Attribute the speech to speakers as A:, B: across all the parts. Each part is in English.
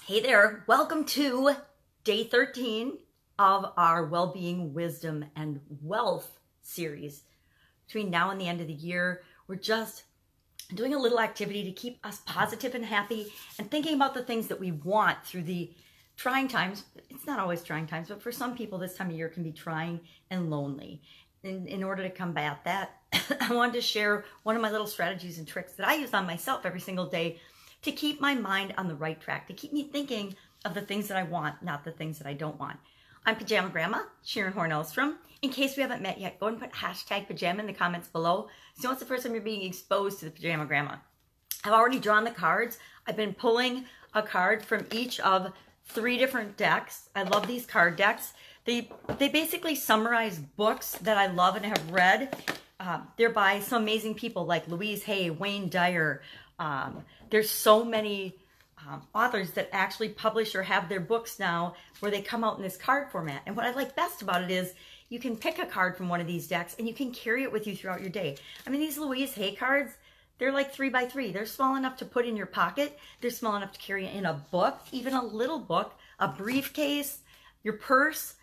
A: Hey there, welcome to day 13 of our Wellbeing, Wisdom, and Wealth series. Between now and the end of the year, we're just doing a little activity to keep us positive and happy and thinking about the things that we want through the trying times. It's not always trying times, but for some people this time of year can be trying and lonely. In order to combat that, I wanted to share one of my little strategies and tricks that I use on myself every single day to keep my mind on the right track, to keep me thinking of the things that I want, not the things that I don't want. I'm Pajama Grandma, Sharon Horne-Ellstrom. In case we haven't met yet, go and put hashtag pajama in the comments below. So it's the first time you're being exposed to the Pajama Grandma. I've already drawn the cards. I've been pulling a card from each of 3 different decks. I love these card decks. They basically summarize books that I love and have read. They're by some amazing people like Louise Hay, Wayne Dyer. There's so many authors that actually publish or have their books now where they come out in this card format. And what I like best about it is you can pick a card from one of these decks and you can carry it with you throughout your day. I mean, these Louise Hay cards, they're like 3 by 3. They're small enough to put in your pocket. They're small enough to carry in a book, even a little book, a briefcase, your purse,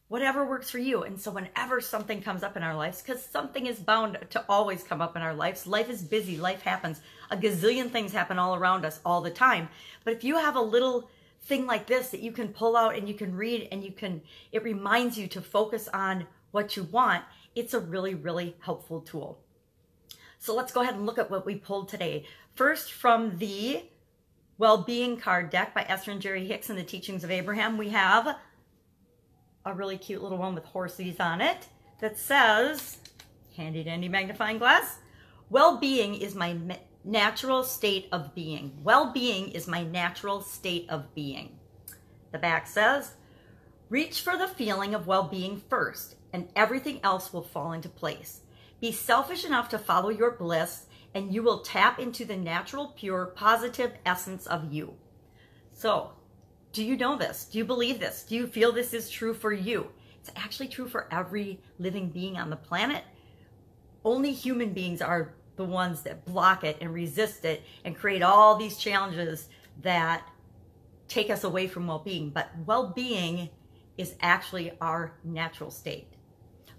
A: whatever works for you. And so whenever something comes up in our lives, because something is bound to always come up in our lives, life is busy, life happens. A gazillion things happen all around us all the time. But if you have a little thing like this that you can pull out and you can read and it reminds you to focus on what you want, it's a really, really helpful tool. So let's go ahead and look at what we pulled today. First, from the Wellbeing card deck by Esther and Jerry Hicks and the Teachings of Abraham, we have a really cute little one with horsies on it that says, handy dandy magnifying glass, well-being is my natural state of being. Well-being is my natural state of being. The back says, reach for the feeling of well-being first, and everything else will fall into place. Be selfish enough to follow your bliss, and you will tap into the natural, pure, positive essence of you. So, do you know this? Do you believe this? Do you feel this is true for you? It's actually true for every living being on the planet. Only human beings are the ones that block it and resist it and create all these challenges that take us away from well-being. But well-being is actually our natural state.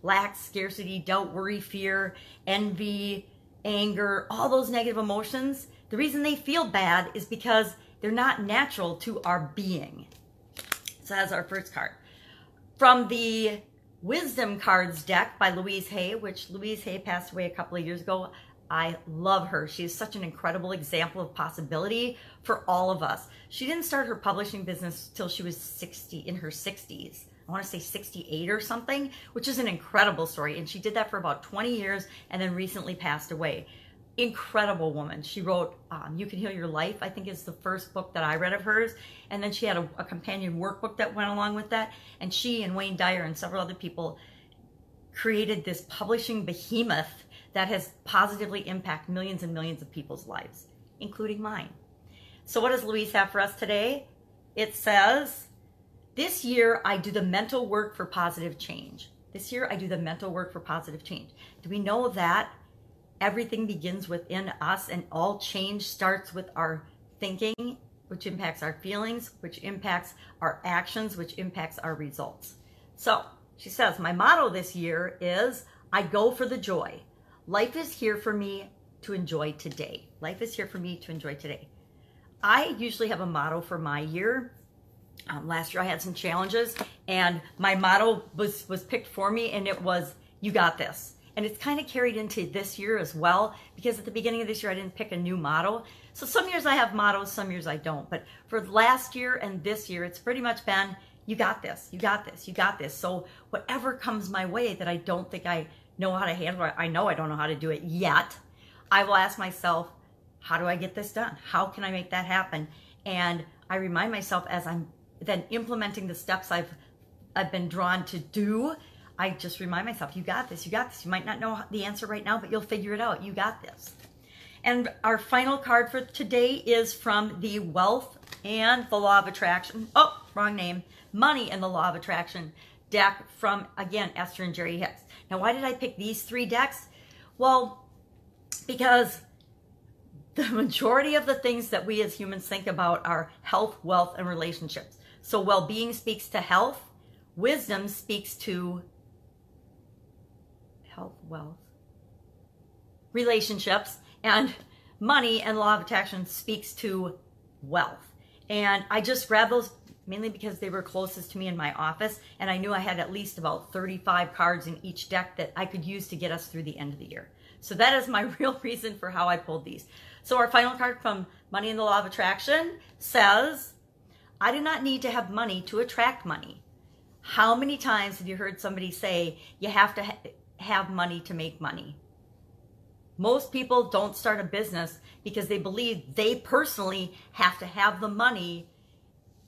A: Lack, scarcity, doubt, worry, fear, envy, anger, all those negative emotions, the reason they feel bad is because they're not natural to our being. So that's our first card. From the Wisdom cards deck by Louise Hay, which Louise Hay passed away a couple of years ago. I love her. She is such an incredible example of possibility for all of us. She didn't start her publishing business till she was 60, in her 60s. I want to say 68 or something, which is an incredible story. And she did that for about 20 years and then recently passed away. Incredible woman. She wrote You Can Heal Your Life, I think is the first book that I read of hers. And then she had a companion workbook that went along with that. And she and Wayne Dyer and several other people created this publishing behemoth that has positively impacted millions and millions of people's lives, including mine. So what does Louise have for us today? It says, this year I do the mental work for positive change. This year I do the mental work for positive change. Do we know that everything begins within us and all change starts with our thinking, which impacts our feelings, which impacts our actions, which impacts our results? So she says, my motto this year is, I go for the joy. Life is here for me to enjoy today. Life is here for me to enjoy today. I usually have a motto for my year. Last year I had some challenges and my motto was picked for me, and it was, you got this. And it's kind of carried into this year as well, because at the beginning of this year I didn't pick a new motto. So some years I have mottos, some years I don't. But for last year and this year, it's pretty much been, you got this, you got this, you got this. So whatever comes my way that I don't think I know how to handle it, I know I don't know how to do it yet, I will ask myself, how do I get this done? How can I make that happen? And I remind myself as I'm then implementing the steps I've been drawn to do, I just remind myself, you got this, you got this. You might not know the answer right now, but you'll figure it out. You got this. And our final card for today is from the Wealth and the Law of Attraction. Oh, wrong name. Money and the Law of Attraction deck from, again, Esther and Jerry Hicks. Now, why did I pick these 3 decks? Well, because the majority of the things that we as humans think about are health, wealth, and relationships. So well-being speaks to health. Wisdom speaks to health, wealth, relationships, and money and law of attraction speaks to wealth. And I just grabbed those mainly because they were closest to me in my office, and I knew I had at least about 35 cards in each deck that I could use to get us through the end of the year. So that is my real reason for how I pulled these. So our final card from Money and the Law of Attraction says, I do not need to have money to attract money. How many times have you heard somebody say you have to have money to make money? Most people don't start a business because they believe they personally have to have the money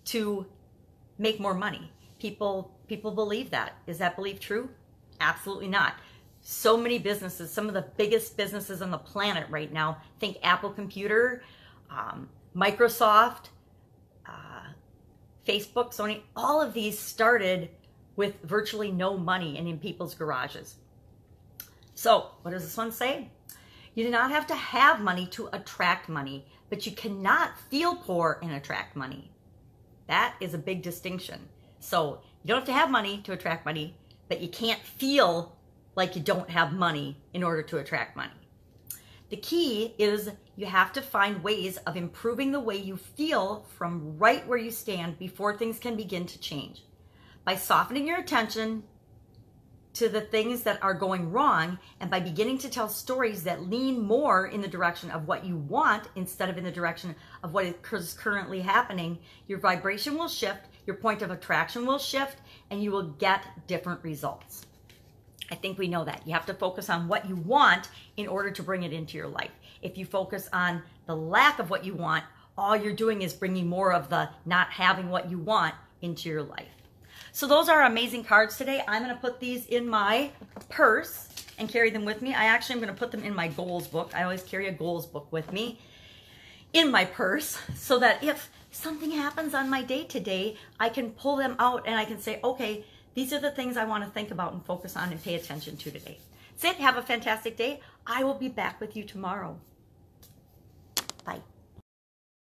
A: to make more money. People believe that. Is that belief true? Absolutely not. So many businesses, some of the biggest businesses on the planet right now, think Apple Computer, Microsoft, Facebook, Sony, all of these started with virtually no money and in people's garages. So what does this one say? You do not have to have money to attract money, but you cannot feel poor and attract money. That is a big distinction. So you don't have to have money to attract money, but you can't feel like you don't have money in order to attract money. The key is you have to find ways of improving the way you feel from right where you stand before things can begin to change. By softening your attention to the things that are going wrong, and by beginning to tell stories that lean more in the direction of what you want instead of in the direction of what is currently happening, your vibration will shift, your point of attraction will shift, and you will get different results. I think we know that. You have to focus on what you want in order to bring it into your life. If you focus on the lack of what you want, all you're doing is bringing more of the not having what you want into your life. So those are amazing cards today. I'm going to put these in my purse and carry them with me. I actually am going to put them in my goals book. I always carry a goals book with me in my purse so that if something happens on my day today, I can pull them out and I can say, okay, these are the things I want to think about and focus on and pay attention to today. That's it. Have a fantastic day. I will be back with you tomorrow.